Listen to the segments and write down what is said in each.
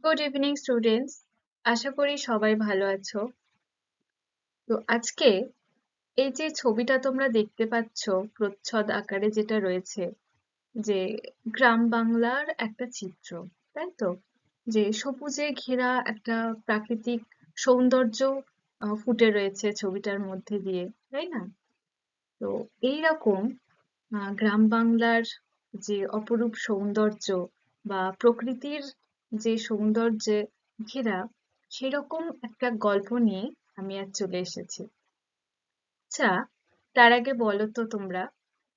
Good evening students. আশা করি সবাই ভালো আছো। তো আজকে এই যে ছবিটা তোমরা দেখতে পাচ্ছ প্রচ্ছদ আকারে যেটা রয়েছে, যে গ্রাম বাংলার একটা চিত্র, তাই তো? যে সবুজে ঘেরা একটা প্রাকৃতিক সৌন্দর্য ফুটে রয়েছে ছবিটার মধ্যে দিয়ে, তাই না? তো এইরকম গ্রাম বাংলার যে অপরূপ সৌন্দর্য বা প্রকৃতির যে সৌন্দর্যে ঘেরা, সেরকম একটা গল্প নিয়ে আমি আজ চলে এসেছি। আচ্ছা, তার আগে বলো তো তোমরা,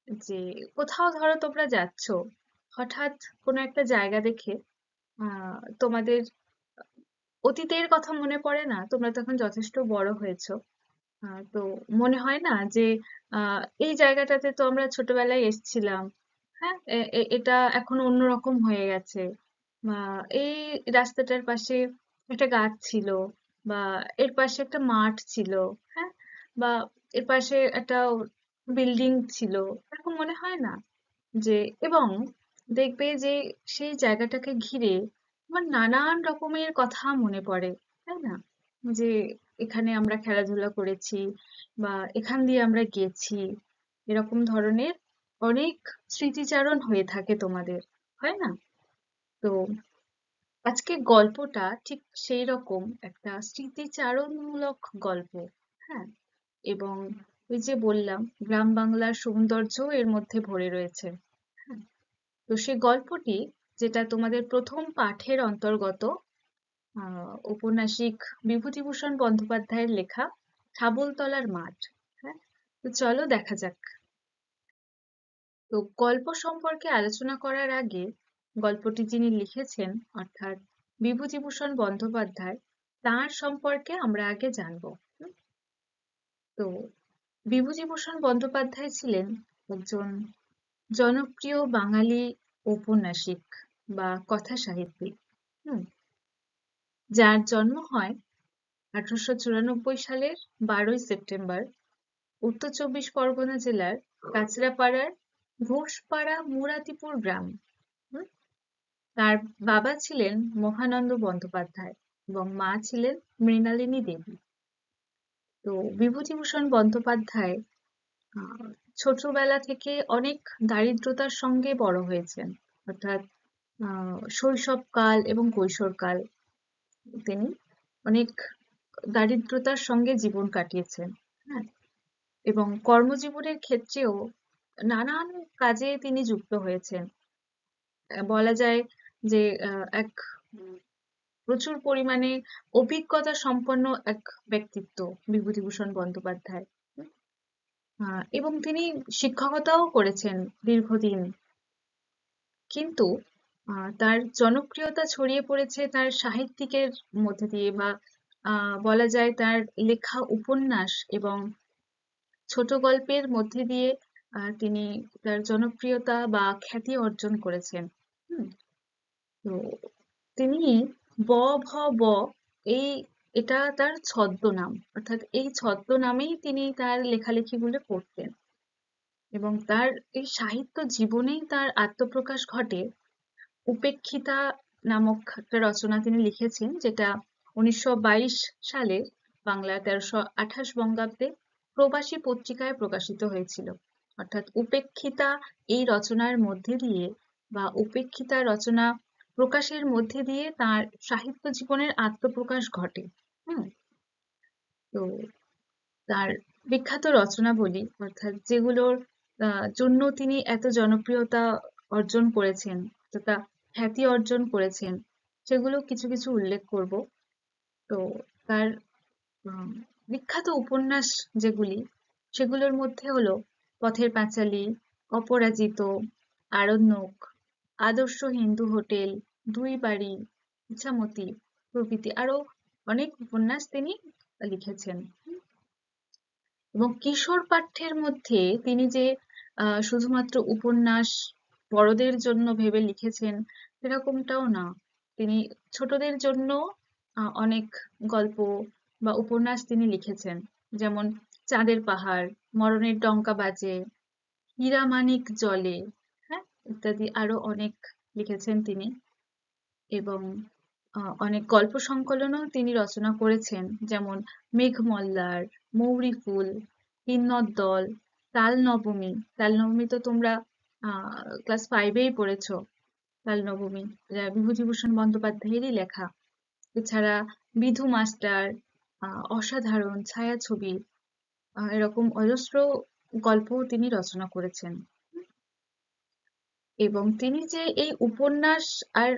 যে কোথাও ধরো তোমরা যাচ্ছ, হঠাৎ কোনো একটা জায়গা দেখে তোমাদের অতীতের কথা মনে পড়ে না? তোমরা তখন যথেষ্ট বড় হয়েছো। তো মনে হয় না যে এই জায়গাটাতে তো আমরা ছোটবেলায় এসেছিলাম। হ্যাঁ, এটা এখন অন্যরকম হয়ে গেছে। বা এই রাস্তাটার পাশে একটা গাছ ছিল, বা এর পাশে একটা মাঠ ছিল। হ্যাঁ, বা এর পাশে একটা বিল্ডিং ছিল। এরকম মনে হয় না? যে এবং দেখবে যে সেই জায়গাটাকে ঘিরে আমার নানান রকমের কথা মনে পড়ে, তাই না? যে এখানে আমরা খেলাধুলা করেছি, বা এখান দিয়ে আমরা গেছি, এরকম ধরনের অনেক স্মৃতিচারণ হয়ে থাকে তোমাদের, হয় না? তো আজকে গল্পটা ঠিক সেই রকম একটা স্মৃতিচারণমূলক গল্প। হ্যাঁ, এবং ওই যে বললাম, গ্রাম বাংলার সৌন্দর্য এর মধ্যে ভরে রয়েছে। হ্যাঁ, তো সে গল্পটি, যেটা তোমাদের প্রথম পাঠের অন্তর্গত, ঔপন্যাসিক বিভূতিভূষণ বন্দ্যোপাধ্যায়ের লেখা ছাবলতলার মাঠ। হ্যাঁ, তো চলো দেখা যাক। তো গল্প সম্পর্কে আলোচনা করার আগে, গল্পটি যিনি লিখেছেন অর্থাৎ বিভূতিভূষণ বন্দ্যোপাধ্যায়, তার সম্পর্কে আমরা আগে জানবো। হুম, তো বিভূতিভূষণ বন্দ্যোপাধ্যায় ছিলেন একজন জনপ্রিয় বাঙালি ঔপন্যাসিক বা কথা সাহিত্যিক, হুম, যার জন্ম হয় 1894 সালের 12ই সেপ্টেম্বর উত্তর চব্বিশ পরগনা জেলার কাঁচরাপাড়ার ঘোষপাড়া মুরাতিপুর গ্রাম। হুম, তার বাবা ছিলেন মহানন্দ বন্দ্যোপাধ্যায় এবং মা ছিলেন মৃণালিনী দেবী। তো বিভূতিভূষণ বন্দ্যোপাধ্যায় আহ, ছোটবেলা থেকে অনেক দারিদ্রতার সঙ্গে বড় হয়েছেন। অর্থাৎ শৈশবকাল এবং কৈশোরকাল তিনি অনেক দারিদ্রতার সঙ্গে জীবন কাটিয়েছেন। হ্যাঁ, এবং কর্মজীবনের ক্ষেত্রেও নানান কাজে তিনি যুক্ত হয়েছেন। বলা যায় যে এক প্রচুর পরিমাণে অভিজ্ঞতা সম্পন্ন এক ব্যক্তিত্ব বিভূতিভূষণ বন্দ্যোপাধ্যায়। এবং তিনি শিক্ষকতাও করেছেন দীর্ঘদিন। কিন্তু তার জনপ্রিয়তা ছড়িয়ে পড়েছে তার সাহিত্যিকের মধ্যে দিয়ে, বা বলা যায় তার লেখা উপন্যাস এবং ছোট গল্পের মধ্যে দিয়ে তিনি তার জনপ্রিয়তা বা খ্যাতি অর্জন করেছেন। হুম, তো তিনি ব ভ ব, এই এটা তার ছদ্মনাম, অর্থাৎ এই ছদ্মনামেই তিনি তার লেখালেখিগুলো করতেন। এবং তার এই সাহিত্য জীবনেই তার আত্মপ্রকাশ ঘটে। উপেক্ষিতা নামক একটা রচনা তিনি লিখেছেন, যেটা 1922 সালে বাংলা 1328 বঙ্গাব্দে প্রবাসী পত্রিকায় প্রকাশিত হয়েছিল। অর্থাৎ উপেক্ষিতা এই রচনার মধ্যে দিয়ে, বা উপেক্ষিতা রচনা প্রকাশের মধ্যে দিয়ে তার সাহিত্য জীবনের আত্মপ্রকাশ ঘটে। হুম, তো তার বিখ্যাত রচনাবলী, অর্থাৎ যেগুলোর জন্য তিনি এত জনপ্রিয়তা অর্জন করেছেন, তথা খ্যাতি অর্জন করেছেন, সেগুলো কিছু কিছু উল্লেখ করব। তো তার উম, বিখ্যাত উপন্যাস যেগুলি, সেগুলোর মধ্যে হলো পথের পাঁচালী, অপরাজিত, আরণ্যক, আদর্শ হিন্দু হোটেল, দুই বাড়ি, ইছামতি প্রভৃতি আরো অনেক উপন্যাস তিনি লিখেছেন। এবং কিশোর পাঠ্যের মধ্যে তিনি যে শুধুমাত্র উপন্যাস বড়দের জন্য ভেবে লিখেছেন সেরকমটাও না। তিনি ছোটদের জন্য অনেক গল্প বা উপন্যাস তিনি লিখেছেন। যেমন চাঁদের পাহাড়, মরণের ডঙ্কা বাজে, হীরামানিক জলে, হ্যাঁ, ইত্যাদি আরো অনেক লিখেছেন তিনি। এবং অনেক গল্প সংকলনও তিনি রচনা করেছেন, যেমন মেঘমল্লার, মৌরি ফুল, কিন্নর দল, তাল নবমী। তাল নবমী তো তোমরা ক্লাস 5-এই পড়েছো। তাল নবমী যা বিভূতিভূষণ বন্দ্যোপাধ্যায়েরই লেখা। এছাড়া বিধু মাস্টার, অসাধারণ, ছায়াছবি, এরকম অজস্র গল্পও তিনি রচনা করেছেন। এবং তিনি যে এই উপন্যাস আর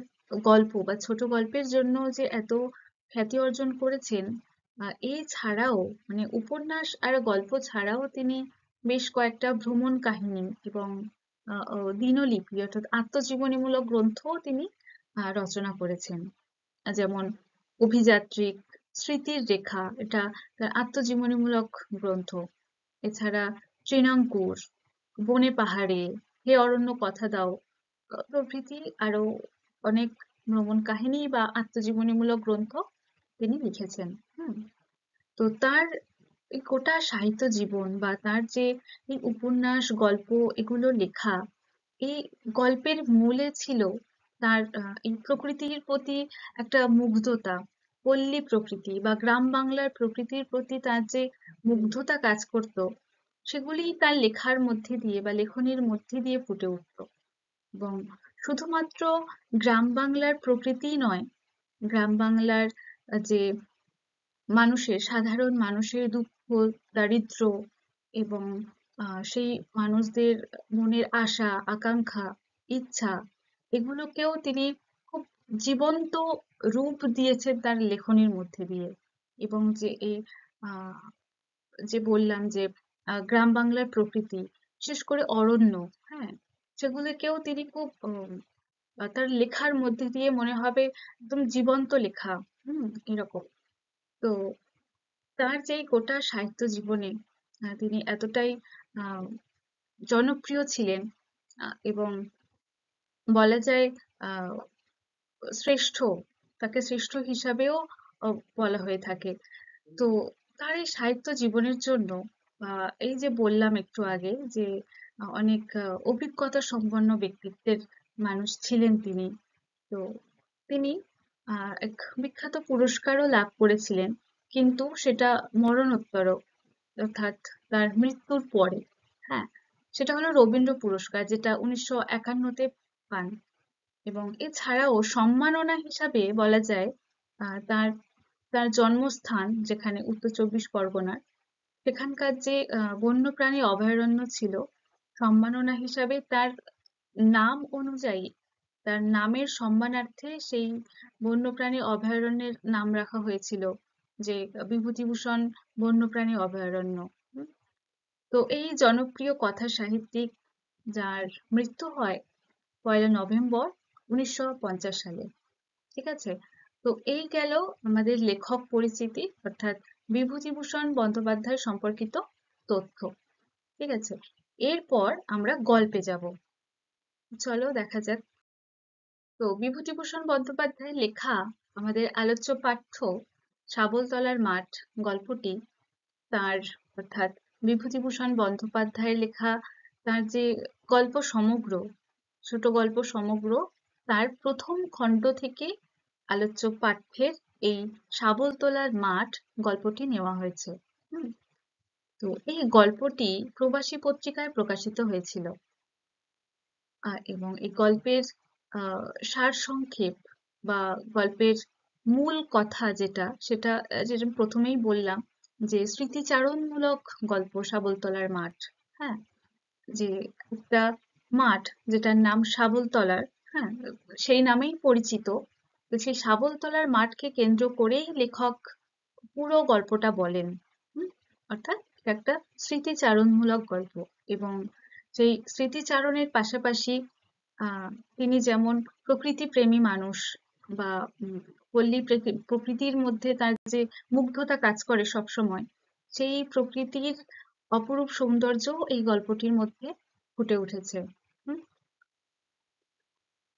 গল্প বা ছোট গল্পের জন্য যে এত খ্যাতি অর্জন করেছেন, এই ছাড়াও মানে উপন্যাস আর গল্প ছাড়াও তিনি বেশ কয়েকটা ভ্রমণ কাহিনী এবং দিনলিপি অর্থাৎ আত্মজীবনীমূলক গ্রন্থও তিনি রচনা করেছেন। যেমন অভিযাত্রিক, স্মৃতির রেখা, এটা তার আত্মজীবনীমূলক গ্রন্থ। এছাড়া তৃণাঙ্কুর, বনে পাহাড়ে, হে অরণ্য কথা দাও প্রভৃতি আরো অনেক ভ্রমণ কাহিনী বা আত্মজীবনীমূলক গ্রন্থ তিনি লিখেছেন। তো তার এই গোটা সাহিত্য জীবন বা তার যে এই উপন্যাস, গল্প এগুলো লেখা, এই গল্পের মূলে ছিল তার এই প্রকৃতির প্রতি একটা মুগ্ধতা, পল্লী প্রকৃতি বা গ্রাম বাংলার প্রকৃতির প্রতি তার যে মুগ্ধতা কাজ করত, সেগুলি তার লেখার মধ্যে দিয়ে বা লেখনীর মধ্যে দিয়ে ফুটে উঠত। এবং শুধুমাত্র গ্রাম বাংলার প্রকৃতিই নয়, গ্রাম বাংলার যে মানুষের, সাধারণ মানুষের দুঃখ, দারিদ্র্য এবং সেই মানুষদের মনের আশা, আকাঙ্ক্ষা, ইচ্ছা, এগুলোকেও তিনি খুব জীবন্ত রূপ দিয়েছেন তার লেখনীর মধ্যে দিয়ে। এবং যে এই আহ যে বললাম যে গ্রাম বাংলার প্রকৃতি, বিশেষ করে অরণ্য, হ্যাঁ, সেগুলোকেও তিনি খুব তার লেখার মধ্যে দিয়ে মনে হবে একদম জীবন্ত লেখা, এরকম। তো তার যে গোটা সাহিত্য জীবনে তিনি এতটাই আহ, জনপ্রিয় ছিলেন এবং বলা যায় আহ শ্রেষ্ঠ, তাকে শ্রেষ্ঠ হিসাবেও বলা হয়ে থাকে। তো তার এই সাহিত্য জীবনের জন্য এই যে বললাম একটু আগে যে অনেক অভিজ্ঞতা সম্পন্ন ব্যক্তিত্বের মানুষ ছিলেন তিনি। তো তিনি এক বিখ্যাত পুরস্কারও লাভ করেছিলেন, কিন্তু সেটা মরণোত্তর, অর্থাৎ তার মৃত্যুর পরে। হ্যাঁ, সেটা হলো রবীন্দ্র পুরস্কার, যেটা 1951-তে পান। এবং এছাড়াও সম্মাননা হিসাবে বলা যায় তার তার জন্মস্থান যেখানে উত্তর চব্বিশ পরগনার, সেখানকার যে বন্যপ্রাণী অভয়ারণ্য ছিল, সম্মাননা হিসাবে তার নাম অনুযায়ী, তার নামের সম্মানার্থে সেই বন্যপ্রাণী অভয়ারণ্যের নাম রাখা হয়েছিল, যে বিভূতিভূষণ বন্যপ্রাণী অভয়ারণ্য। তো এই জনপ্রিয় কথা সাহিত্যিক, যার মৃত্যু হয় 1 নভেম্বর 1950 সালে। ঠিক আছে, তো এই গেল আমাদের লেখক পরিচিতি, অর্থাৎ বিভূতিভূষণ বন্দ্যোপাধ্যায় সম্পর্কিত তথ্য। ঠিক আছে, এরপর আমরা গল্পে যাব। চলো দেখা যাক। তো বিভূতিভূষণ বন্দ্যোপাধ্যায়ের লেখা আমাদের আলোচ্য পাঠ্য শাবলতলার মাঠ গল্পটি তার, অর্থাৎ বিভূতিভূষণ বন্দ্যোপাধ্যায়ের লেখা তার যে গল্প সমগ্র, ছোট গল্প সমগ্র, তার প্রথম খণ্ড থেকে আলোচ্য পাঠ্যের এই শাবলতলার মাঠ গল্পটি নেওয়া হয়েছে। তো এই গল্পটি প্রবাসী পত্রিকায় প্রকাশিত হয়েছিল। এবং এই গল্পের সারসংক্ষেপ বা গল্পের মূল কথা যেটা, সেটা যেটা প্রথমেই বললাম যে স্মৃতিচারণমূলক গল্প শাবলতলার মাঠ। হ্যাঁ, যে একটা মাঠ যেটার নাম শাবলতলার, হ্যাঁ, সেই নামেই পরিচিত। তো সেই শাবলতলার মাঠকে কেন্দ্র করেই লেখক পুরো গল্পটা বলেন। অর্থাৎ একটা স্মৃতিচারণমূলক গল্প। এবং সেই স্মৃতিচারণের পাশাপাশি তিনি যেমন প্রকৃতি প্রেমী মানুষ বা পল্লী প্রকৃতির মধ্যে তার যে মুগ্ধতা কাজ করে সবসময়, সেই প্রকৃতির অপরূপ সৌন্দর্য এই গল্পটির মধ্যে ফুটে উঠেছে।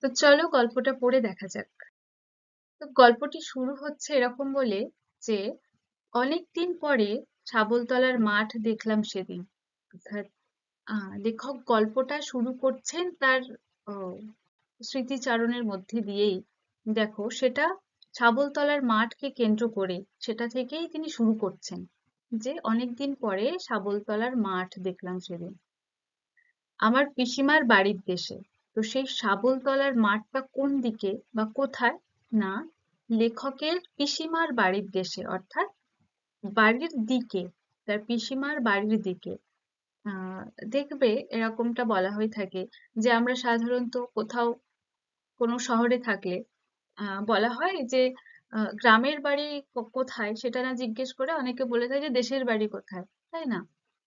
তো চলো গল্পটা পড়ে দেখা যাক। তো গল্পটি শুরু হচ্ছে এরকম বলে যে, অনেকদিন পরে শাবলতলার মাঠ দেখলাম সেদিন। অর্থাৎ লেখক গল্পটা শুরু করছেন তার স্মৃতিচারণের মধ্যে দিয়েই। দেখো, সেটা শাবলতলার মাঠকে কেন্দ্র করে সেটা থেকেই তিনি শুরু করছেন, যে অনেকদিন পরে শাবলতলার মাঠ দেখলাম সেদিন আমার পিসিমার বাড়ির দেশে। তো সেই শাবলতলার মাঠটা কোন দিকে বা কোথায়? না, লেখকের পিসিমার বাড়ির দেশে, অর্থাৎ বাড়ির দিকে, তার পিসিমার বাড়ির দিকে। আহ দেখবে এরকমটা বলা হয়ে থাকে যে আমরা সাধারণত কোথাও কোনো শহরে থাকলে বলা হয় যে গ্রামের বাড়ি কোথায় সেটা না জিজ্ঞেস করে অনেকে বলে থাকে যে দেশের বাড়ি কোথায়, তাই না?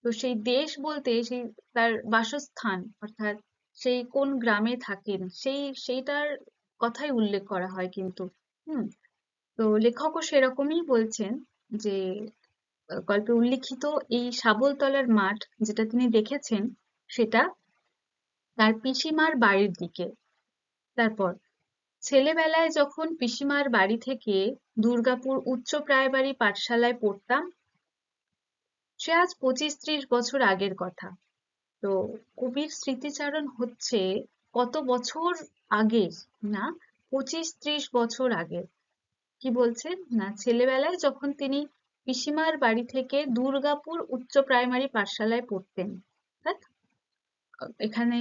তো সেই দেশ বলতে সেই তার বাসস্থান, অর্থাৎ সেই কোন গ্রামে থাকেন সেইটার কথাই উল্লেখ করা হয় কিন্তু। হুম। তো লেখকও সেরকমই বলছেন যে গল্পে উল্লিখিত এই শাবলতলার মাঠ যেটা তিনি দেখেছেন সেটা তার পিসিমার বাড়ির দিকে। তারপর ছেলেবেলায় যখন পিসিমার বাড়ি থেকে দুর্গাপুর উচ্চ প্রাইমারি পাঠশালায় পড়তাম, সে আজ 25-30 বছর আগের কথা। তো কবির স্মৃতিচারণ হচ্ছে কত বছর আগের, না 25-30 বছর আগের। কি বলছেন? না ছেলেবেলায় যখন তিনি পিসিমার বাড়ি থেকে দুর্গাপুর উচ্চ প্রাইমারি পাঠশালায় পড়তেন। এখানে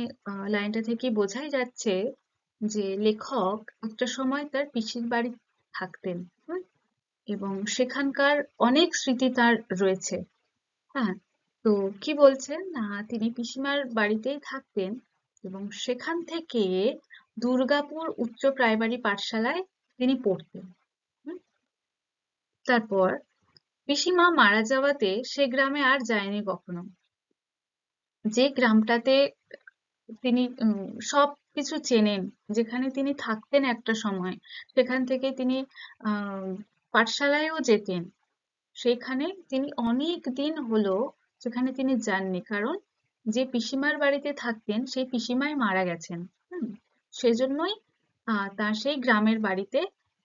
লাইনটা থেকে বোঝাই যাচ্ছে যে লেখক একটা সময় তার পিসির বাড়ি থাকতেন। এবং সেখানকার অনেক স্মৃতি তার রয়েছে। হ্যাঁ, তো কি বলছেন না তিনি পিসিমার বাড়িতেই থাকতেন এবং সেখান থেকে দুর্গাপুর উচ্চ প্রাইমারি পাঠশালায় তিনি পড়তেন। তারপর পিসিমা মারা যাওয়াতে সে গ্রামে আর যায়নি কখনো। যে গ্রামটাতে তিনি সবকিছু চেনেন, যেখানে তিনি থাকতেন একটা সময়, সেখান থেকে তিনি পাঠশালায়ও যেতেন, সেখানে তিনি অনেক দিন হলো সেখানে তিনি যাননি, কারণ যে পিসিমার বাড়িতে থাকতেন সেই পিসিমাই মারা গেছেন। সেজন্যই তার সেই গ্রামের বাড়িতে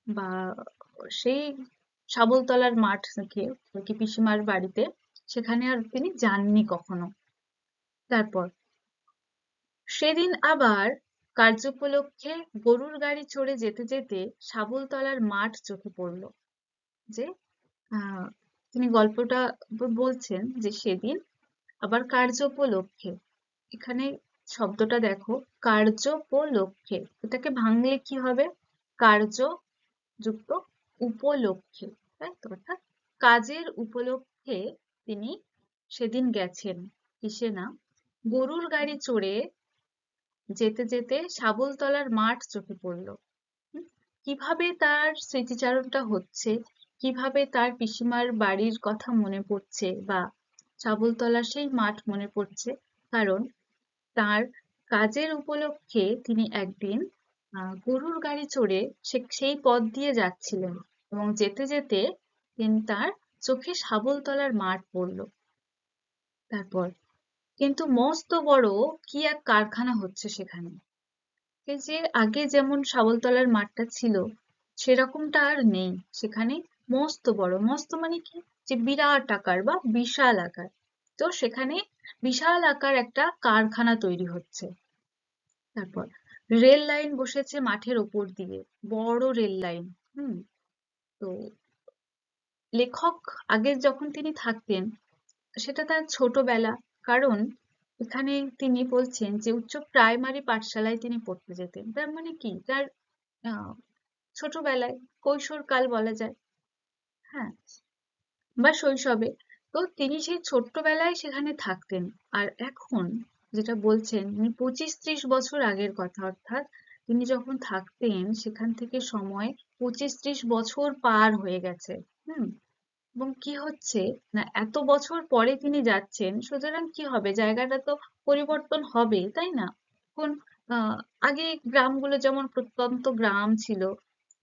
বা সেই শাবলতলার মাঠ থেকে পিসিমার বাড়িতে সেখানে আর তিনি যাননি কখনো। তারপর সেদিন আবার কার্যোপলক্ষে গরুর গাড়ি চড়ে যেতে যেতে শাবলতলার মাঠ চোখে পড়ল। যে তিনি গল্পটা বলছেন যে সেদিন আবার কার্যোপলক্ষে, এখানে শব্দটা দেখো, কার্যোপলক্ষে, এটাকে ভাঙলে কি হবে? কার্য যুক্ত উপলক্ষে, তাই তো? অর্থাৎ কাজের উপলক্ষে তিনি সেদিন গেছেন। কিসে না, গরুর গাড়ি চড়ে যেতে যেতে শাবলতলার মাঠ চোখে পড়ল। কিভাবে তার স্মৃতিচারণটা হচ্ছে, কিভাবে তার পিসিমার বাড়ির কথা মনে পড়ছে বা শাবলতলার সেই মাঠ মনে পড়ছে? কারণ তার কাজের উপলক্ষে তিনি একদিন গরুর গাড়ি চড়ে সেই পথ দিয়ে যাচ্ছিলেন এবং যেতে যেতে তিনি তার চোখে শাবলতলার মাঠ পড়ল। তারপর কিন্তু মস্ত বড় কি এক কারখানা হচ্ছে সেখানে। এই যে আগে যেমন শাবলতলার মাঠটা ছিল সেরকমটা আর নেই সেখানে। মস্ত বড়, মস্ত মানে কি, যে বিরাট আকার বা বিশাল আকার। তো সেখানে বিশাল আকার একটা কারখানা তৈরি হচ্ছে। তারপর রেল লাইন বসেছে মাঠের ওপর দিয়ে, বড় রেল লাইন। তো লেখক আগে যখন তিনি থাকতেন সেটা তার ছোটবেলা, কারণ এখানে তিনি বলছেন যে উচ্চ প্রাইমারি পাঠশালায় তিনি পড়তে যেতেন, তার মানে কি তার ছোটবেলায়, কৈশোরকাল বলা যায়, হ্যাঁ, বা শৈশবে। তো তিনি সেই ছোট্টবেলায় সেখানে থাকতেন। আর এখন যেটা বলছেন 25-30 বছর আগের কথা, অর্থাৎ তিনি যখন থাকতেন সেখান থেকে সময় 25-30 বছর পার হয়ে গেছে। এবং কি হচ্ছে না, এত বছর পরে তিনি যাচ্ছেন, সুতরাং কি হবে, জায়গাটা তো পরিবর্তন হবে, তাই না? এখন আগে গ্রামগুলো যেমন প্রত্যন্ত গ্রাম ছিল,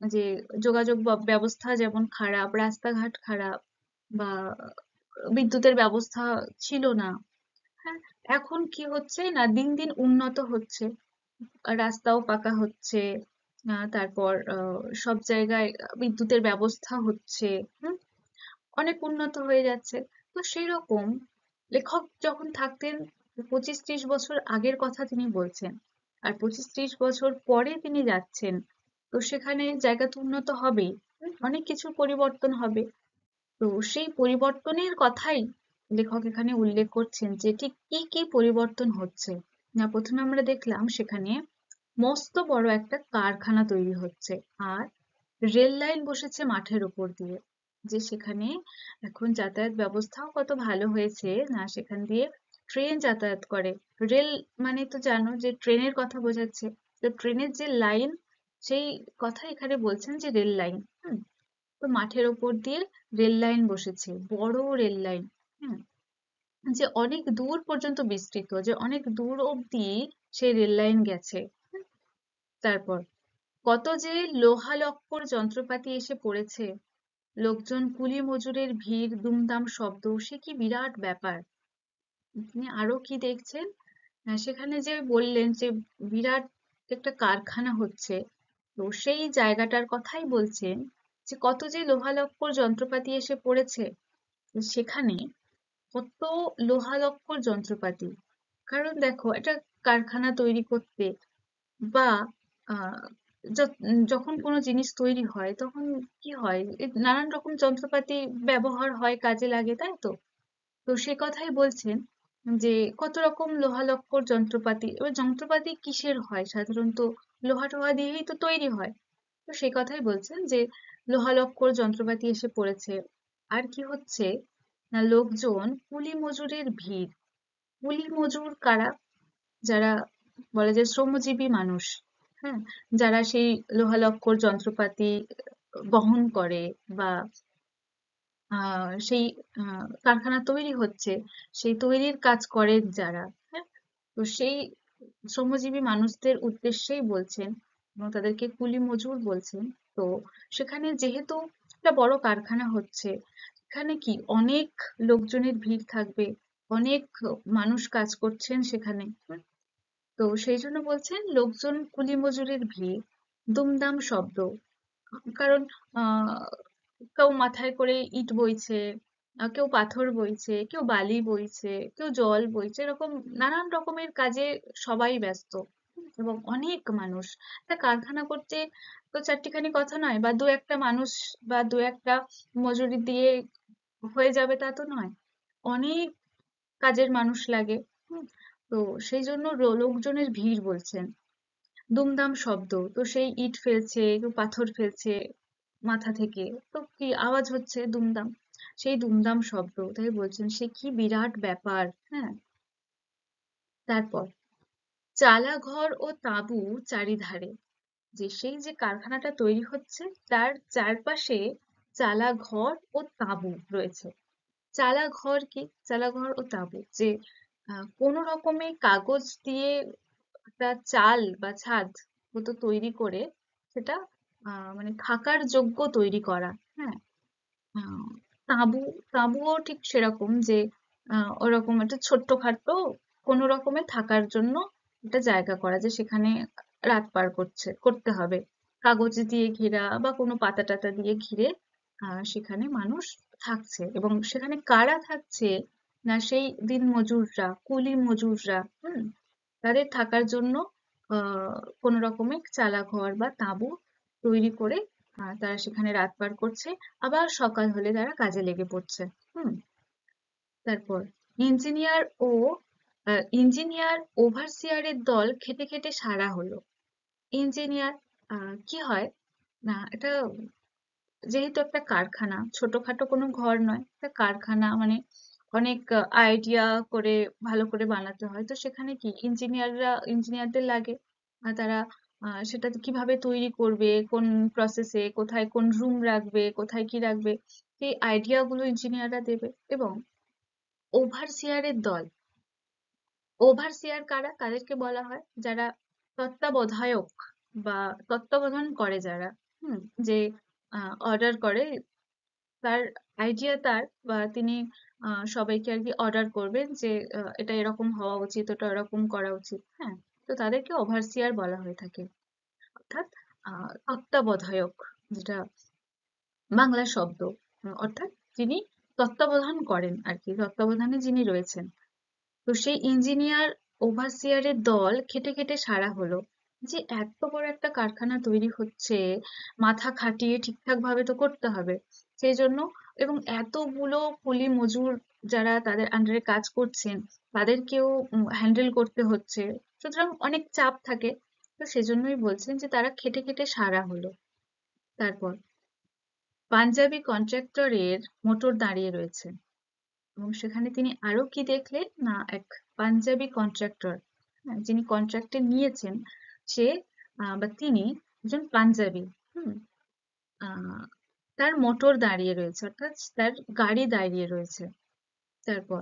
যে যোগাযোগ ব্যবস্থা যেমন খারাপ, রাস্তাঘাট খারাপ বা বিদ্যুতের ব্যবস্থা ছিল না। হ্যাঁ, এখন কি হচ্ছে না, দিন দিন উন্নত হচ্ছে, রাস্তাও পাকা হচ্ছে, তারপর সব জায়গায় বিদ্যুতের ব্যবস্থা হচ্ছে, অনেক উন্নত হয়ে যাচ্ছে। তো সেই রকম লেখক যখন থাকতেন 25-30 বছর আগের কথা তিনি বলছেন, আর 25-30 বছর পরে তিনি যাচ্ছেন, তো সেখানে জায়গা তো উন্নত হবেই। অনেক কিছু পরিবর্তন হবে। তো সেই পরিবর্তনের কথাই লেখক এখানে উল্লেখ করছেন যে ঠিক কি কি পরিবর্তন হচ্ছে। না, প্রথমে আমরা দেখলাম সেখানে মস্ত বড় একটা কারখানা তৈরি হচ্ছে, আর রেল লাইন বসেছে মাঠের উপর দিয়ে, যে সেখানে এখন যাতায়াত ব্যবস্থাও কত ভালো হয়েছে। না, সেখান দিয়ে ট্রেন যাতায়াত করে। রেল মানে তো জানো যে ট্রেনের কথা বোঝাচ্ছে। তো ট্রেনের যে লাইন, সেই কথা এখানে বলছেন যে রেল লাইন। তো মাঠের ওপর দিয়ে রেল লাইন বসেছে, বড় রেল লাইন। হুম যে অনেক দূর পর্যন্ত বিস্তৃত, যে অনেক দূর অব্দি সেই রেল লাইন গেছে। তারপর কত যে লোহা লক্কর যন্ত্রপাতি এসে পড়েছে, লোকজন কুলি মজুরের ভিড়, দুমদাম শব্দ, সে কি বিরাট ব্যাপার। তিনি আরো কি দেখছেন, সেখানে যে বললেন যে বিরাট একটা কারখানা হচ্ছে, তো সেই জায়গাটার কথাই বলছেন যে কত যে লোহালক্কর যন্ত্রপাতি এসে পড়েছে। তো সেখানে কত লোহালক্কর যন্ত্রপাতি, কারণ দেখো এটা কারখানা তৈরি করতে বা আহ, যখন কোনো জিনিস তৈরি হয় তখন কি হয়, নানান রকম যন্ত্রপাতি ব্যবহার হয়, কাজে লাগে, তাই তো। তো সে কথাই বলছেন যে কত রকম লোহালক্কর যন্ত্রপাতি। এবার যন্ত্রপাতি কিসের হয়, সাধারণত লোহা টোহা দিয়েই তো তৈরি হয়। তো সে কথাই বলছেন যে লোহালক্কর যন্ত্রপাতি এসে পড়েছে। আর কি হচ্ছে না, লোকজন কুলি মজুরের ভিড়। কুলি মজুর কারা, যারা বলে যে শ্রমজীবী মানুষ। হ্যাঁ, যারা সেই লোহালক্কর যন্ত্রপাতি বহন করে বা সেই কারখানা তৈরি হচ্ছে, সেই তৈরির কাজ করে যারা। হ্যাঁ, তো সেই শ্রমজীবী মানুষদের উদ্দেশ্যেই বলছেন এবং তাদেরকে কুলি মজুর বলছেন। তো সেখানে যেহেতু একটা বড় কারখানা হচ্ছে, এখানে কি অনেক লোকজনের ভিড় থাকবে, অনেক মানুষ কাজ করছেন সেখানে। তো সেই জন্য বলছেন লোকজন কুলি মজুরের ভিড়, দুমদাম শব্দ। কারণ আহ কেউ মাথায় করে ইট বইছে, কেউ পাথর বইছে, কেউ বালি বইছে, কেউ জল বইছে, এরকম নানান রকমের কাজে সবাই ব্যস্ত। এবং অনেক মানুষ। একটা কারখানা করতে তো চারটিখানি কথা নয়, বা দু একটা মানুষ বা দু একটা মজুরি দিয়ে হয়ে যাবে তা তো নয়। অনেক কাজের মানুষ লাগে। হুম, তো সেই জন্য লোকজনের ভিড় বলছেন। দুমদাম শব্দ, তো সেই ইট ফেলছে, কেউ পাথর ফেলছে মাথা থেকে, তো কি আওয়াজ হচ্ছে, দুমদাম। সেই দুমদাম শব্দ, তাই বলছেন সে কি বিরাট ব্যাপার। হ্যাঁ, তারপর চালাঘর ও তাঁবু চারিধারে, যে সেই যে কারখানাটা তৈরি হচ্ছে তার চারপাশে চালাঘর ও তাঁবু রয়েছে। চালাঘর কি, চালাঘর ও তাঁবু, যে কোনো রকমে কাগজ দিয়ে একটা চাল বা ছাদ মতো তৈরি করে সেটা মানে থাকার যোগ্য তৈরি করা। হ্যাঁ, আহ, তাঁবু, তাঁবুও ঠিক সেরকম যে ওরকম একটা ছোট্টখাটো কোনো রকমে থাকার জন্য একটা জায়গা করা, যে সেখানে রাত পার করতে হবে, কাগজ দিয়ে ঘেরা বা কোনো পাতা টাতা দিয়ে ঘিরে সেখানে মানুষ থাকছে। এবং সেখানে কারা থাকছে, না সেই দিন মজুররা, কুলি মজুররা। তাদের থাকার জন্য কোনো রকমের চালাঘর বা তাঁবু তৈরি করে তারা সেখানে রাত পার করছে, আবার সকাল হলে তারা কাজে লেগে পড়ছে। হুম তারপর ইঞ্জিনিয়ার ও ইঞ্জিনিয়ার ওভারসিয়ারের দল খেটে খেটে সারা হলো। ইঞ্জিনিয়ার কি হয়, না এটা যেহেতু একটা কারখানা, ছোটখাটো কোনো ঘর নয়, একটা কারখানা মানে অনেক আইডিয়া করে ভালো করে বানাতে হয়। তো সেখানে কি ইঞ্জিনিয়ারদের লাগে। তারা সেটা কিভাবে তৈরি করবে, কোন প্রসেসে, কোথায় কোন রুম রাখবে, কোথায় কি রাখবে, সেই আইডিয়া গুলো ইঞ্জিনিয়াররা দেবে। এবং ওভারসিয়ারের দল, ওভারসিয়ার কারা, কাদেরকে বলা হয়, যারা তত্ত্বাবধায়ক বা তত্ত্বাবধান করে যারা। হুম যে অর্ডার করে, তার আইডিয়া তার, বা তিনি সবাইকে আর কি অর্ডার করবেন যে এটা এরকম হওয়া উচিত, ওটা এরকম করা উচিত। হ্যাঁ, তো তাদেরকে ওভারসিয়ার বলা হয়ে থাকে, অর্থাৎ তত্ত্বাবধায়ক, যেটা বাংলা শব্দ। অর্থাৎ যিনি তত্ত্বাবধান করেন আর কি, তত্ত্বাবধানে যিনি রয়েছেন। তো সেই ইঞ্জিনিয়ার ওভারসিয়ারের দল খেটে খেটে সারা হলো। যে এত বড় একটা কারখানা তৈরি হচ্ছে, মাথা খাটিয়ে ঠিকঠাক ভাবে তো করতে হবে। সেই জন্য, এবং এতগুলো কুলি মজুর যারা তাদের আন্ডারে কাজ করছেন, তাদেরকেও হ্যান্ডেল করতে হচ্ছে। সুতরাং অনেক চাপ থাকে। তো সেজন্যই বলছেন যে তারা খেটে খেটে সারা হলো। তারপর পাঞ্জাবি কন্ট্রাক্টরের মোটর দাঁড়িয়ে রয়েছে, এবং সেখানে তিনি আরো কি দেখলেন না, এক পাঞ্জাবি কন্ট্রাক্টর, যিনি কন্ট্রাক্টে নিয়েছেন, সে বা তিনি একজন পাঞ্জাবি। হুম আহ, তার মোটর দাঁড়িয়ে রয়েছে, অর্থাৎ তার গাড়ি দাঁড়িয়ে রয়েছে। তারপর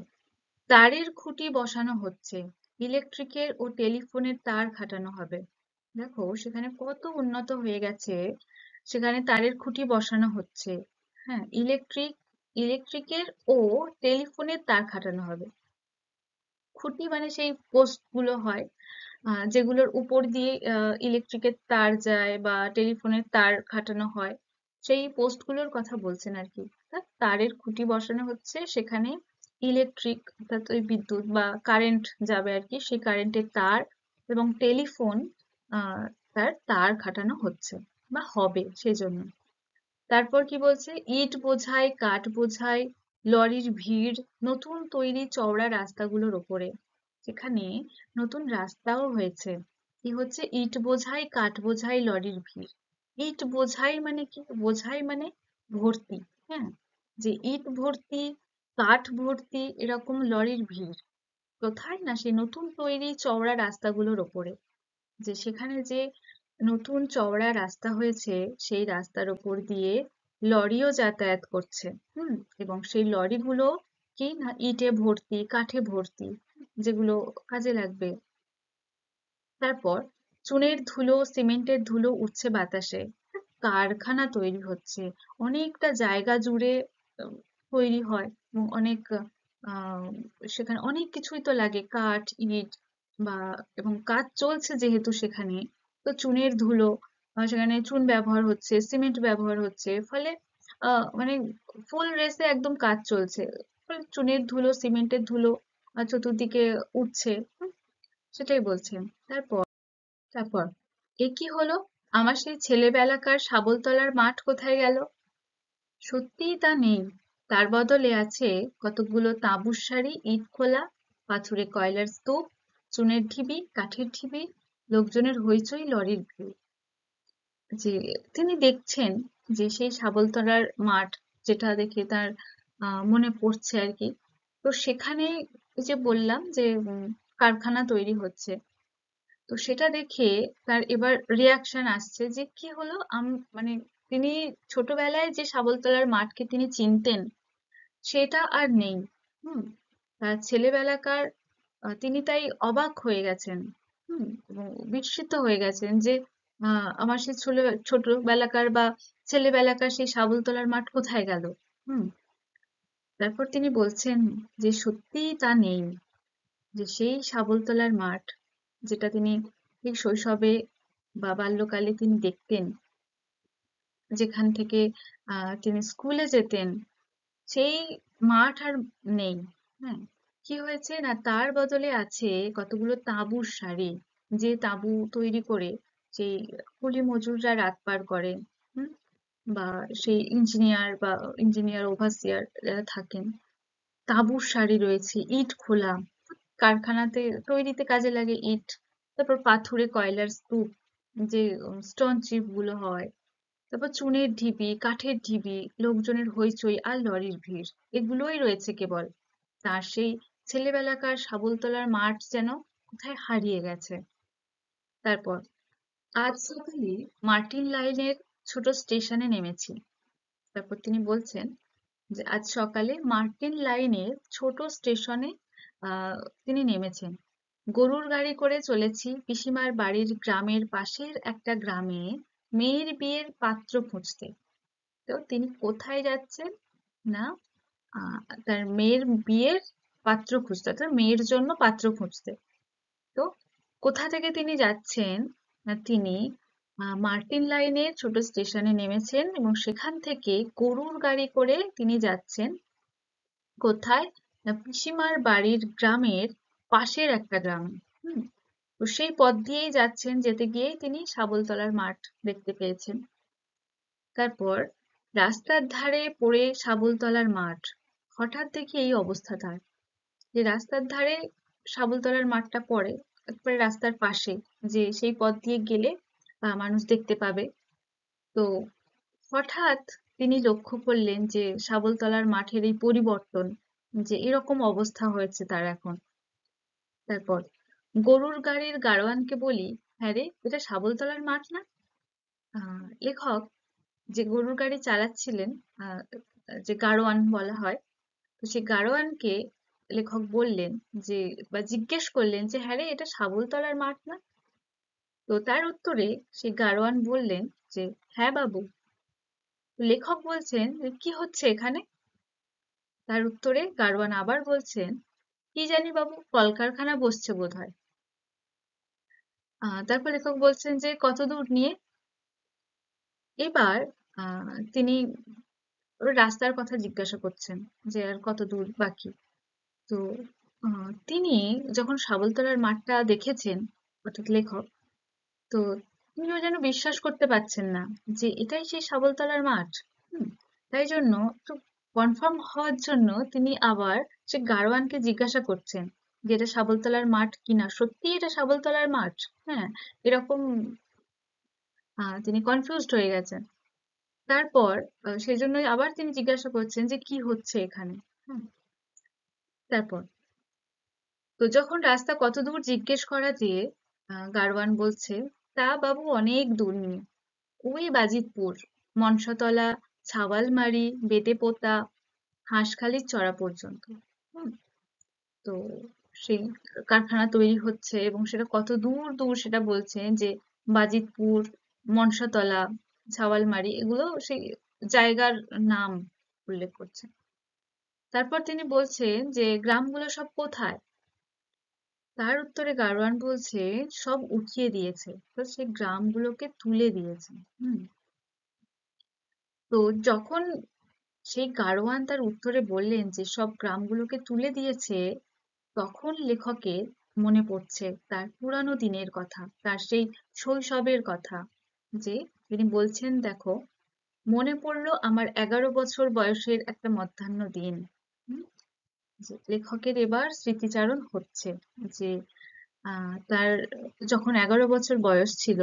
তারের খুঁটি বসানো হচ্ছে, ইলেকট্রিকের ও টেলিফোনের তার খাটানো হবে। দেখো সেখানে কত উন্নত হয়ে গেছে, সেখানে তারের খুঁটি বসানো হচ্ছে। হ্যাঁ, ইলেকট্রিকের ও টেলিফোনের তার খাটানো হবে। খুঁটি মানে সেই পোস্ট গুলো হয়, যেগুলোর উপর দিয়ে ইলেকট্রিকের তার যায় বা টেলিফোনের তার খাটানো হয়, সেই পোস্ট গুলোর কথা বলছেন আর কি। তারের খুঁটি বসানো হচ্ছে, সেখানে ইলেকট্রিক অর্থাৎ ওই বিদ্যুৎ বা কারেন্ট যাবে আর কি, সেই কারেন্টের তার এবং টেলিফোন আহ তার তার খাটানো হচ্ছে বা হবে সেজন্য। তারপর কি বলছে, ইট বোঝাই কাঠ বোঝাই লরির ভিড় নতুন তৈরি চওড়া রাস্তাগুলোর ওপরে। সেখানে নতুন রাস্তাও হয়েছে। কি হচ্ছে, ইট বোঝাই কাঠ বোঝাই লরির ভিড়। ইট বোঝাই মানে কি, বোঝাই মানে ভর্তি। হ্যাঁ, যে ইট ভর্তি, কাঠ ভর্তি এরকম লরির ভিড় কোথায় না, সেই নতুন তৈরি চওড়া রাস্তাগুলোর ওপরে। যে সেখানে যে নতুন চওড়া রাস্তা হয়েছে, সেই রাস্তার ওপর দিয়ে লরিও যাতায়াত করছে। এবং সেই লরিগুলো কি না, ইটে ভর্তি কাঠে ভর্তি, যেগুলো কাজে লাগবে। তারপর চুনের ধুলো সিমেন্টের ধুলো উঠছে বাতাসে। কারখানা তৈরি হচ্ছে, অনেকটা জায়গা জুড়ে উম, তৈরি হয়, এবং অনেক আহ সেখানে অনেক কিছুই তো লাগে, কাঠ ইট বা, এবং কাজ চলছে যেহেতু সেখানে, তো চুনের ধুলো, সেখানে চুন ব্যবহার হচ্ছে, সিমেন্ট ব্যবহার হচ্ছে, ফলে মানে ফুল রেসে একদম কাজ চলছে। ফলে চুনের ধুলো সিমেন্টের ধুলো চতুর্দিকে উঠছে। সেটাই বলছেন। তারপর এ কি হলো, আমার সেই ছেলেবেলাকার শাবলতলার মাঠ কোথায় গেল? সত্যিই তা নেই। তার বদলে আছে কতকগুলো তাঁবুর সারি, ইট খোলা, পাথুরে কয়লার স্তূপ, চুনের ঢিবি, কাঠের ঢিবি, লোকজনের হইচই, লরির ভিড়। যে তিনি দেখছেন যে সেই শাবলতলার মাঠ, যেটা দেখে তার মনে পড়ছে আর কি। তো সেখানে ওই যে বললাম যে কারখানা তৈরি হচ্ছে, তো সেটা দেখে তার এবার রিয়াকশন আসছে যে কি হলো, মানে তিনি ছোটবেলায় যে শাবলতলার মাঠকে তিনি চিনতেন, সেটা আর নেই। হুম তার ছেলেবেলাকার, তিনি তাই অবাক হয়ে গেছেন। এবং বিস্মিত হয়ে গেছেন যে আমার সেই ছোটবেলাকার বা ছেলেবেলাকার সেই শাবলতলার মাঠ কোথায় গেল। হুম তারপর তিনি বলছেন যে সত্যিই তা নেই, যে সেই শাবলতলার মাঠ, যেটা তিনি ঠিক শৈশবে বা বাল্যকালে তিনি দেখতেন, যেখান থেকে তিনি স্কুলে যেতেন, সেই মাঠ আর নেই। হ্যাঁ, কি হয়েছে না, তার বদলে আছে কতগুলো তাঁবুর সারি, যে তাঁবু তৈরি করে সেই কুলি মজুররা রাত পার করেন। হুম বা সেই ইঞ্জিনিয়ার ওভারসিয়ার যারা থাকেন, তাঁবুর সারি রয়েছে, ইট খোলা, কারখানাতে তৈরিতে কাজে লাগে ইট। তারপর পাথুরে কয়লার স্তূপ, যে স্টোন চিপ গুলো হয়। তারপর চুনের ঢিবি, কাঠের ঢিবি, লোকজনের হইচই আর লরির ভিড়, এগুলোই রয়েছে কেবল। তার সেই ছেলেবেলাকার শাবলতলার মাঠ যেন কোথায় হারিয়ে গেছে। তারপর আজ সকালে মার্টিন লাইনের ছোট স্টেশনে নেমেছি। তারপর তিনি বলছেন যে আজ সকালে মার্টিন লাইনের ছোট স্টেশনে আহ তিনি নেমেছেন। গরুর গাড়ি করে চলেছি পিসিমার বাড়ির গ্রামের পাশের একটা গ্রামে মেয়ের বিয়ের পাত্র খুঁজতে। তো তিনি কোথায় যাচ্ছেন না, তার মেয়ের বিয়ের পাত্র খুঁজতে, অর্থাৎ মেয়ের জন্য পাত্র খুঁজতে। তো কোথা থেকে তিনি যাচ্ছেন না, তিনি মার্টিন লাইনের ছোট স্টেশনে নেমেছেন, এবং সেখান থেকে গরুর গাড়ি করে তিনি যাচ্ছেন কোথায় না, পিসিমার বাড়ির গ্রামের পাশের একটা গ্রামে। হুম তো সেই পথ দিয়েই যাচ্ছেন, যেতে গিয়েই তিনি শাবলতলার মাঠ দেখতে পেয়েছেন। তারপর রাস্তার ধারে পড়ে শাবলতলার মাঠ। হঠাৎ দেখি এই অবস্থা তার, যে রাস্তার ধারে শাবলতলার মাঠটা পড়ে একবারে রাস্তার পাশে, যে সেই পথ দিয়ে গেলে মানুষ দেখতে পাবে। তো হঠাৎ তিনি লক্ষ্য করলেন যে শাবলতলার মাঠের এই পরিবর্তন, যে এরকম অবস্থা হয়েছে তার এখন। তারপর গরুর গাড়ির গাড়োয়ানকে বলি, হ্যাঁ রে, এটা শাবলতলার মাঠ না? লেখক যে গরুর গাড়ি চালাচ্ছিলেন, যে গাড়োয়ান বলা হয়, তো সেই গাড়োয়ানকে লেখক বললেন যে, বা জিজ্ঞেস করলেন যে, হ্যাঁ রে, এটা শাবলতলার মাঠ না? তো তার উত্তরে সেই গাড়োয়ান বললেন যে, হ্যাঁ বাবু। তো লেখক বলছেন যে, কি হচ্ছে এখানে? তার উত্তরে গাড়োয়ান আবার বলছেন, কি জানি বাবু, কলকারখানা বসছে বোধহয়। তারপর লেখক বলছেন যে, কত দূর নিয়ে? এবার তিনি ওর রাস্তার কথা জিজ্ঞাসা করছেন, যে আর কত দূর বাকি। তো তিনি যখন শাবলতলার মাঠটা দেখেছেন, অর্থাৎ লেখক, তো তিনিও যেন বিশ্বাস করতে পারছেন না যে এটাই সেই শাবলতলার মাঠ। তাই জন্য একটু কনফার্ম হওয়ার জন্য তিনি আবার সে গাড়োয়ানকে জিজ্ঞাসা করছেন যে এটা শাবলতলার মাঠ কিনা, সত্যি এটা শাবলতলার মাঠ? হ্যাঁ, এরকম তিনি কনফিউজড হয়ে গেছেন। তারপর সেই জন্যই আবার তিনি জিজ্ঞাসা করছেন যে কি হচ্ছে এখানে। তারপর তো যখন রাস্তা কত দূর জিজ্ঞেস করা দিয়ে গাড়োয়ান বলছে, তা বাবু অনেক দূর নিয়ে, ওই বাজিতপুর, মনসাতলা, ছাওয়ালমারি, বেতেপোতা, হাঁসখালির চড়া পর্যন্ত। হুম, তো সেই কারখানা তৈরি হচ্ছে এবং সেটা কত দূর দূর সেটা বলছে, যে বাজিতপুর, মনসাতলা, ছাওয়ালমারি, এগুলো সেই জায়গার নাম উল্লেখ করছে। তারপর তিনি বলছেন যে গ্রামগুলো সব কোথায়? তার উত্তরে গাড়োয়ান বলছে, সব উঠিয়ে দিয়েছে, তো সেই গ্রামগুলোকে তুলে দিয়েছে। তো যখন সেই গাড়োয়ান তার উত্তরে বললেন যে সব গ্রামগুলোকে তুলে দিয়েছে, তখন লেখকের মনে পড়ছে তার পুরানো দিনের কথা, তার সেই শৈশবের কথা। যে তিনি বলছেন, দেখো, মনে পড়লো আমার 11 বছর বয়সের একটা মধ্যাহ্ন দিন। যে লেখকের এবার স্মৃতিচারণ হচ্ছে, যে তার যখন 11 বছর বয়স ছিল,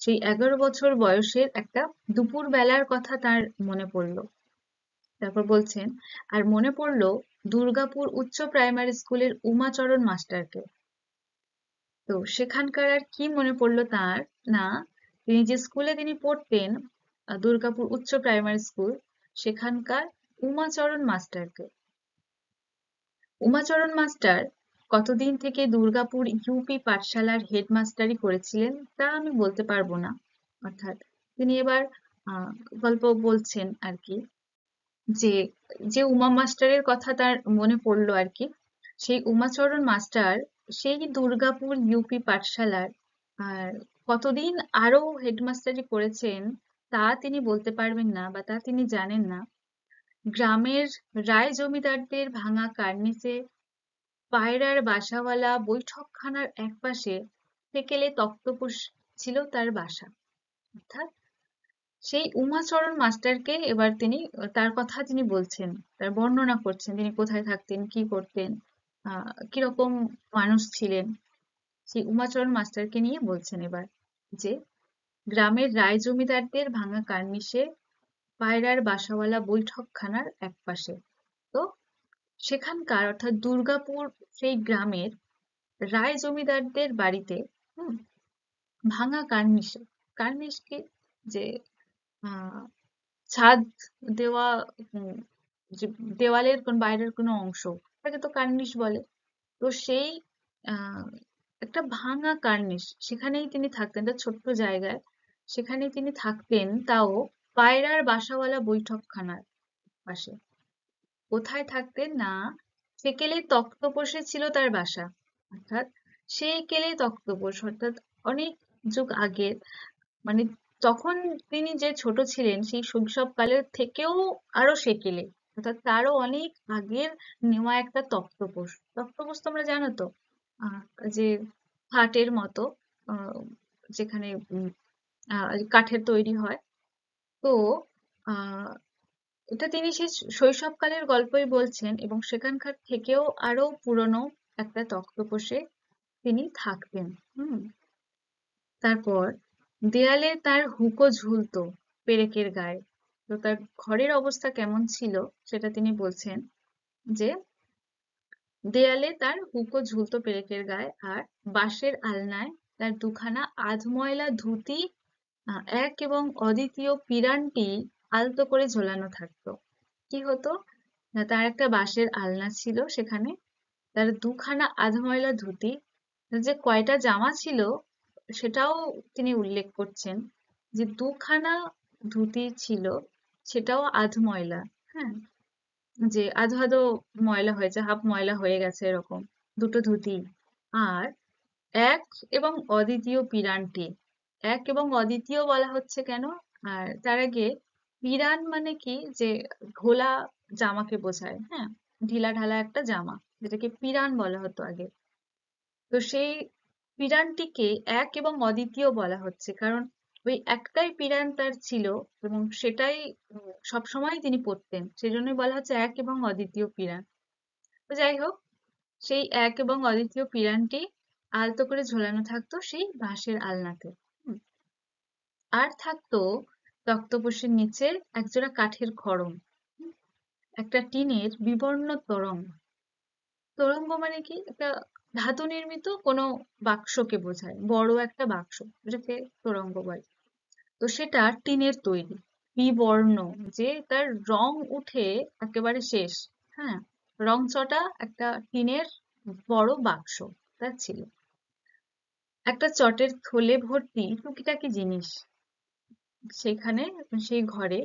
সেই 11 বছর বয়সের একটা দুপুর বেলার কথা তার মনে পড়লো। তারপর বলছেন, আর মনে পড়লো দুর্গাপুর উচ্চ প্রাইমারি স্কুলের উমাচরণ মাস্টারকে। তো সেখানকার আর কি মনে পড়লো তার, না, তিনি যে স্কুলে তিনি পড়তেন, দুর্গাপুর উচ্চ প্রাইমারি স্কুল, সেখানকার উমাচরণ মাস্টারকে। উমাচরণ মাস্টার কতদিন থেকে দুর্গাপুর ইউপি পাঠশালার হেডমাস্টারি করেছিলেন তা আমি বলতে পারবো না। অর্থাৎ তিনি এবার গল্প বলছেন আর কি, যে যে উমা মাস্টারের কথা তার মনে পড়লো আর কি, সেই উমাচরণ মাস্টার সেই দুর্গাপুর ইউপি পাঠশালার আর কতদিন আরো হেডমাস্টারি করেছেন তা তিনি বলতে পারবেন না, বা তা তিনি জানেন না। গ্রামের রায় জমিদারদের ভাঙা কার্নিসে পায়রার বাসাওয়ালা বৈঠকখানার একপাশে সেকেলে তক্তপোষ ছিল তার বাসা। অর্থাৎ সেই উমাচরণ মাস্টারকে এবার তিনি তার কথা তিনি বলছেন, তার বর্ণনা করছেন, তিনি কোথায় থাকতেন, কি করতেন, কিরকম মানুষ ছিলেন, সেই উমাচরণ মাস্টারকে নিয়ে বলছেন এবার, যে গ্রামের রায় জমিদারদের ভাঙা কার্নিশে পায়রার বাসাওয়ালা বৈঠকখানার একপাশে। তো সেখানকার অর্থাৎ দুর্গাপুর সেই গ্রামের রায় জমিদারদের বাড়িতে ভাঙা কার্নিশে, কার্নিশ কি, যে ছাদ দেওয়া, যে দেওয়ালের কোন বাইরের কোনো অংশ, তাকে তো কার্নিশ বলে। তো সেই আহ একটা ভাঙা কার্নিশ, সেখানেই তিনি থাকতেন, একটা ছোট্ট জায়গায়, সেখানেই তিনি থাকতেন, তাও পায়রার বাসাওয়ালা বৈঠকখানার পাশে। কোথায় থাকতেন, না, সেকেলে তক্তপোষে ছিল তার বাসা। অর্থাৎ সেকেলে তক্তপোষ, অর্থাৎ অনেক যুগ আগের, মানে তখন তিনি যে ছোট ছিলেন সেই শৈশবকালের থেকেও আরো সেকেলে, অর্থাৎ তারও অনেক আগের নেওয়া একটা তক্তপোষ। তক্তপোষ তোমরা জানো তো, যে খাটের মতো, আহ, যেখানে কাঠের তৈরি হয়। তো আহ এটা তিনি সেই শৈশবকালের গল্পই বলছেন, এবং সেখানকার থেকেও আরো পুরনো একটা তক্তপোষে তিনি থাকতেন। হুম। তারপর দেয়ালে তার হুঁকো ঝুলতো পেরেকের গায়ে। তো তার ঘরের অবস্থা কেমন ছিল সেটা তিনি বলছেন, যে দেয়ালে তার হুঁকো ঝুলতো পেরেকের গায়ে, আর বাঁশের আলনায় তার দুখানা আধময়লা ধুতি এক এবং অদ্বিতীয় পিরানটি আলতো করে ঝোলানো থাকতো। কি হতো না, তার একটা বাঁশের আলনা ছিল, সেখানে তার দুখানা আধময়লা ধুতি, যে কয়টা জামা ছিল সেটাও তিনি উল্লেখ করছেন, যে দুখানা ধুতি ছিল, সেটাও আধময়লা। হ্যাঁ, যে আধো আধো ময়লা হয়েছে, হাফ ময়লা হয়ে গেছে এরকম দুটো ধুতি। আর এক এবং অদ্বিতীয় পিরানটি, এক এবং অদ্বিতীয় বলা হচ্ছে কেন, আর তার আগে পিরান মানে কি, যে ঘোলা জামাকে বোঝায়। হ্যাঁ, ঢিলা ঢালা একটা জামা, যেটাকে পিরান বলা হতো আগে। তো সেই পিরানটিকে এক এবং অদ্বিতীয় বলা হচ্ছে কারণ ওই একটাই পিরান তার ছিল, এবং সেটাই সবসময় তিনি পরতেন, সেই জন্যই বলা হচ্ছে এক এবং অদ্বিতীয় পিরান। তো যাই হোক, সেই এক এবং অদ্বিতীয় পিরানটি আলতো করে ঝোলানো থাকতো সেই বাঁশের আলনাতে। হুম। আর থাকতো তক্তপোশের নিচে একজোড়া কাঠের খড়ম, হুম, একটা টিনের বিবর্ণ তোরঙ্গ। তোরঙ্গ মানে কি, একটা ধাতু নির্মিত কোনো বাক্সকে বোঝায়, বড় একটা বাক্স, যেটাকে তোরঙ্গ বলে। তো সেটা টিনের তৈরি, বিবর্ণ, যে তার রং উঠে একেবারে শেষ। হ্যাঁ, রং চটা একটা টিনের বড় বাক্স তার ছিল। একটা চটের থলে ভর্তি টুকিটাকি জিনিস সেখানে, সেই ঘরে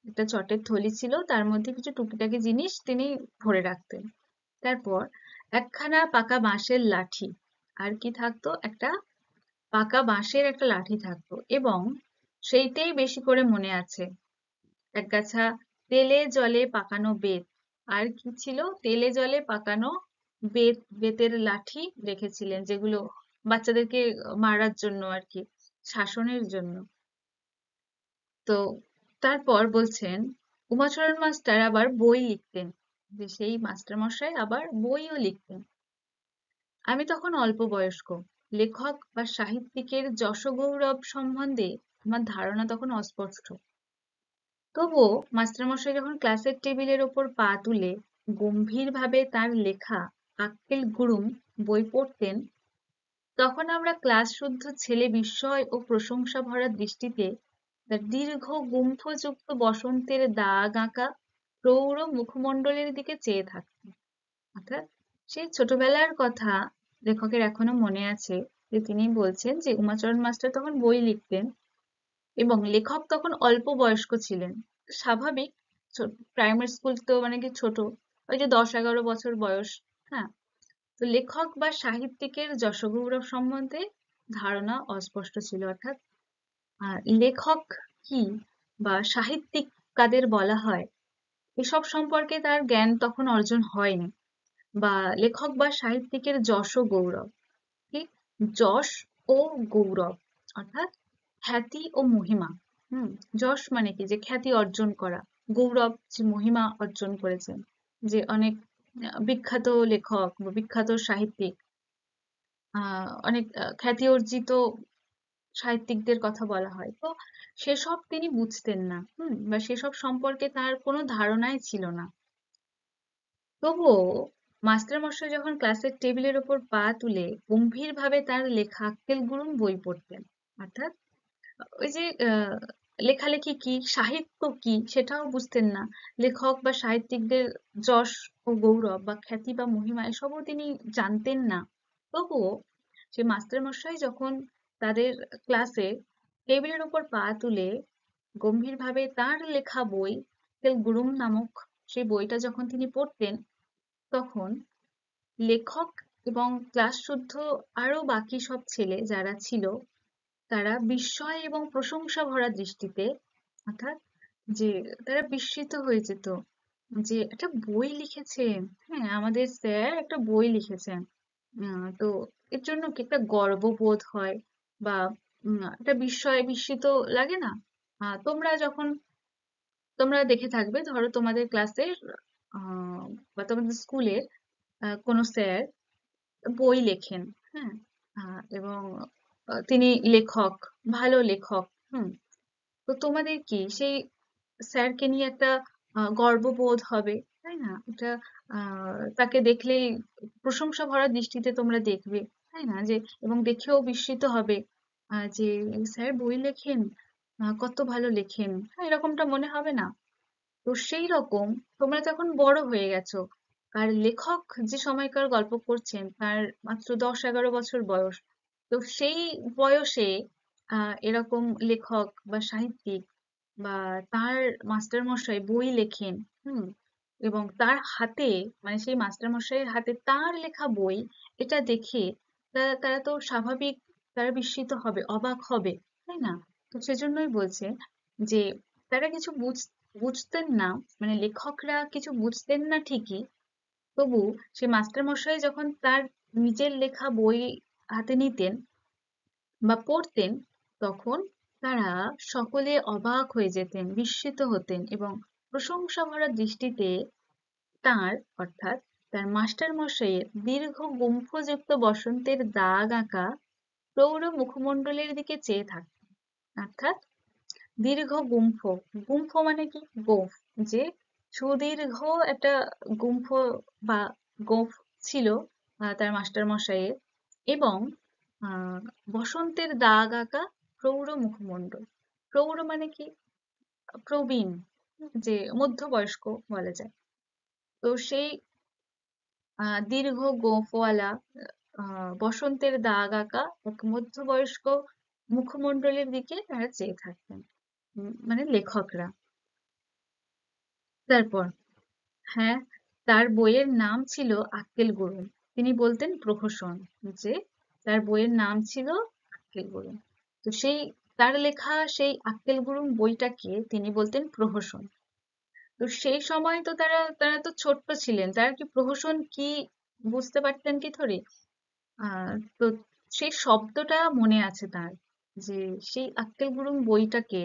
একটা চটের থলি ছিল, তার মধ্যে কিছু টুকিটাকি জিনিস তিনি ভরে রাখতেন। তারপর একখানা পাকা বাঁশের লাঠি, আর কি থাকতো, একটা পাকা বাঁশের একটা লাঠি থাকতো, এবং সেইটাই বেশি করে মনে আছে, একগাছা তেলে জলে পাকানো বেত। আর কি ছিল, তেলে জলে পাকানো বেতের লাঠি রেখেছিলেন, যেগুলো বাচ্চাদেরকে মারার জন্য আর কি, শাসনের জন্য। তো তারপর বলছেন, উমাচরণ মাস্টার আবার বই লিখতেন, যে সেই মাস্টার মশাই আবার বইও লিখতেন। আমি তখন অল্প বয়স্ক, লেখক বা সাহিত্যিকের যশগৌরব সম্বন্ধে আমার ধারণা তখন অস্পষ্ট। তবুও মাস্টারমশাই যখন ক্লাসের টেবিলের ওপর পা তুলে গম্ভীরভাবে তার লেখা আক্কেল গুড়ুম বই পড়তেন, তখন আমরা ক্লাস শুদ্ধ ছেলে বিস্ময় ও প্রশংসা ভরা দৃষ্টিতে তার দীর্ঘ গুম্ফযুক্ত বসন্তের দাগ আঁকা প্রৌঢ় মুখমণ্ডলের দিকে চেয়ে থাকতাম। অর্থাৎ সেই ছোটবেলার কথা লেখকের এখনো মনে আছে, যে তিনি বলছেন যে উমাচরণ মাস্টার তখন বই লিখতেন, এবং লেখক তখন অল্প বয়স্ক ছিলেন। স্বাভাবিক, প্রাইমারি স্কুল তো মানে কি ছোট, ওই যে 10-11 বছর বয়স। হ্যাঁ, তো লেখক বা সাহিত্যিকের যশগৌরব সম্বন্ধে ধারণা অস্পষ্ট ছিল, অর্থাৎ লেখক কি বা সাহিত্যিক কাদের বলা হয় এসব সম্পর্কে তার জ্ঞান তখন অর্জন হয়নি। বা লেখক বা সাহিত্যিকের যশ ও গৌরব, ঠিক, যশ ও গৌরব অর্থাৎ খ্যাতি ও মহিমা। হুম, যশ মানে কি, যে খ্যাতি অর্জন করা, গৌরব যে মহিমা অর্জন করেছেন, যে অনেক বিখ্যাত লেখক বা বিখ্যাত সাহিত্যিক, অনেক খ্যাতি অর্জিত সাহিত্যিকদের কথা বলা হয়। তো সেসব তিনি বুঝতেন না, বা সেসব সম্পর্কে তার কোনো ধারণাই ছিল না। তবুও মাস্টারমশাই যখন ক্লাসের টেবিলের ওপর পা তুলে গম্ভীরভাবে তার লেখা আক্কেল গুরুম বই পড়তেন, অর্থাৎ ওই যে লেখালেখি কি, সাহিত্য কি, সেটাও বুঝতেন না, লেখক বা সাহিত্যিকদের যশ ও গৌরব বা খ্যাতি বা মহিমা এসবও তিনি জানতেন না। তবুও সে মাস্টারমশাই যখন তাদের ক্লাসে টেবিলের উপর পা তুলে গম্ভীরভাবে তার লেখা বই তেল গুরুম নামক সেই বইটা যখন তিনি পড়তেন, তখন লেখক এবং ক্লাস শুদ্ধ আরো বাকি সব ছেলে যারা ছিল, তারা বিস্ময় এবং প্রশংসা ভরা দৃষ্টিতে, অর্থাৎ যে তারা বিস্মিত হয়ে যেত, যে একটা বই লিখেছেন, হ্যাঁ আমাদের স্যার একটা বই লিখেছেন, তো এর জন্য কি একটা গর্ববোধ হয় বা একটা বিস্ময় বিস্মিত লাগে না? তোমরা যখন তোমরা দেখে থাকবে, ধরো তোমাদের ক্লাসের বা তোমাদের স্কুলের কোনো স্যার বই লেখেন, হ্যাঁ, এবং তিনি লেখক, ভালো লেখক, হুম, তো তোমাদের কি সেই স্যারকে নিয়ে একটা গর্ববোধ হবে, তাই না? এটা তাকে দেখলেই প্রশংসা ভরা দৃষ্টিতে তোমরা দেখবে, তাই না? যে এবং দেখেও বিস্মিত হবে যে স্যার বই লেখেন, কত ভালো লেখেন, হ্যাঁ, এরকমটা মনে হবে না? তো সেই রকম তোমরা তখন বড় হয়ে গেছো, আর লেখক যে সময়কার গল্প করছেন তার মাত্র 10-11 বছর বয়স। তো সেই বয়সে এরকম লেখক বা সাহিত্যিক বা তার মাস্টার মশাই বই লেখেন, হুম, এবং তার হাতে, মানে সেই মাস্টার মশাইয়ের হাতে তার লেখা বই, এটা দেখে তারা তারা তো স্বাভাবিক, তারা বিস্মিত হবে, অবাক হবে, তাই না? তো সেজন্যই বলছে যে তারা কিছু বুঝতেন না, মানে লেখকরা কিছু বুঝতেন না ঠিকই, তবু সে মাস্টার মশাই যখন তার নিজের লেখা বই হাতে নিতেন বা পড়তেন, তখন তারা সকলে অবাক হয়ে যেতেন, বিস্মিত হতেন এবং প্রশংসা ভরা দৃষ্টিতে তার, অর্থাৎ তার মাস্টার মশাইয়ের দীর্ঘ গুম্ফযুক্ত বসন্তের দাগ আঁকা প্রৌঢ় মুখমণ্ডলের দিকে চেয়ে থাকতেন। অর্থাৎ দীর্ঘ গুম্ফ, গুম্ফ মানে কি? গোঁফ, যে সুদীর্ঘ একটা গুম্ফ বা গোঁফ ছিল তার মাস্টার মশাইয়ের, এবং আহ বসন্তের দাগ আঁকা প্রৌঢ় মুখমণ্ডল। প্রৌঢ় মানে কি? প্রবীণ, যে মধ্যবয়স্ক বলা যায়। তো সেই দীর্ঘ গোঁফওয়ালা বসন্তের দাগ আঁকা এক মধ্যবয়স্ক মুখমণ্ডলের দিকে তারা চেয়ে থাকতেন, মানে লেখকরা। তারপর, হ্যাঁ, তার বইয়ের নাম ছিল আক্কেল গুরুম। তিনি বলতেন প্রহসন, যে তার বইয়ের নাম ছিল আক্কেল গুরুম। তো সেই তার লেখা সেই আক্কেল গুরুম বইটাকে তিনি বলতেন প্রহসন। তো সেই সময় তো তারা তারা তো ছোট্ট ছিলেন, তারা কি প্রহসন কি বুঝতে পারতেন কি থরে? তো সেই শব্দটা মনে আছে তার, যে সেই আক্কেল গুরুম বইটাকে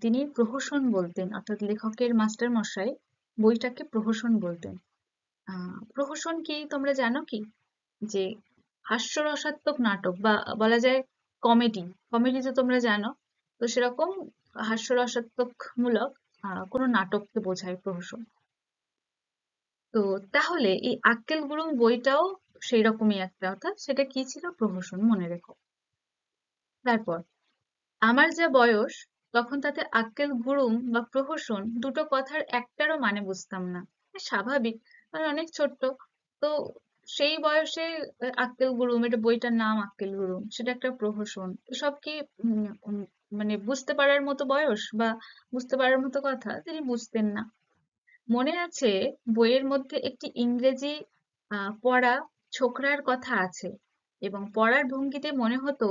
তিনি প্রহসন বলতেন, অর্থাৎ লেখকের মাস্টার মশাই বইটাকে প্রহসন বলতেন। প্রহসন কি তোমরা জানো কি? যে হাস্যরসাত্মক নাটক, বা বলা যায় কমেডি। কমেডি তো তোমরা জানো, তো সেরকম হাস্যরসাত্মক মূলক কোনো নাটককে বোঝায় প্রহসন। তো তাহলে এই আক্কেল গুরুং বইটাও সেই রকমই একটা, অর্থাৎ সেটা কি ছিল? প্রহসন, মনে রেখো। তারপর, আমার যা বয়স, তখন তাতে আক্কেল গুরুম বা প্রহসন দুটো কথার একটারও মানে বুঝতাম না। স্বাভাবিক, কারণ অনেক ছোট্ট। তো সেই বয়সে আক্কেল গুরুম, এটা বইটার নাম আক্কেল গুরুম, সেটা একটা প্রহসন, এসব কি মানে বুঝতে পারার মতো বয়স বা বুঝতে পারার মতো কথা? তিনি বুঝতেন না। মনে আছে, বইয়ের মধ্যে একটি ইংরেজি পড়া ছোকরার কথা আছে, এবং পড়ার ভঙ্গিতে মনে হতো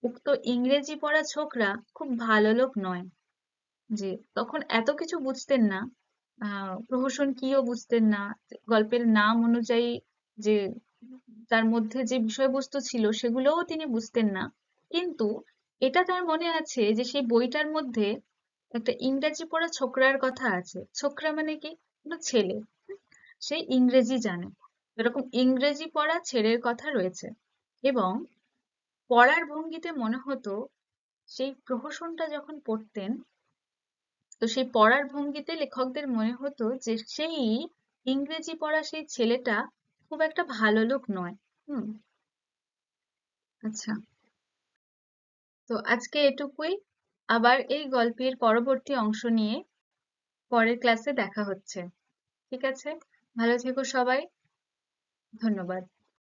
উক্ত ইংরেজি পড়া ছোকরা খুব ভালো লোক নয়। যে তখন এত কিছু বুঝতেন না, প্রহসন কিও বুঝতেন না, গল্পের নাম অনুযায়ী যে তার মধ্যে যে বিষয়বস্তু ছিল সেগুলোও তিনি বুঝতেন না, কিন্তু এটা তার মনে আছে যে সেই বইটার মধ্যে একটা ইংরেজি পড়া ছোকরার কথা আছে। ছোকরা মানে কি? কোনো ছেলে, সে ইংরেজি জানে, এরকম ইংরেজি পড়া ছেলের কথা রয়েছে। এবং পড়ার ভঙ্গিতে মনে হতো, সেই প্রহসনটা যখন পড়তেন, তো সেই পড়ার ভঙ্গিতে লেখকদের মনে হতো যে সেই ইংরেজি পড়া সেই ছেলেটা খুব একটা ভালো লোক নয়। হুম, আচ্ছা, তো আজকে এটুকুই। আবার এই গল্পের পরবর্তী অংশ নিয়ে পরের ক্লাসে দেখা হচ্ছে। ঠিক আছে? ভালো থেকো সবাই। ধন্যবাদ।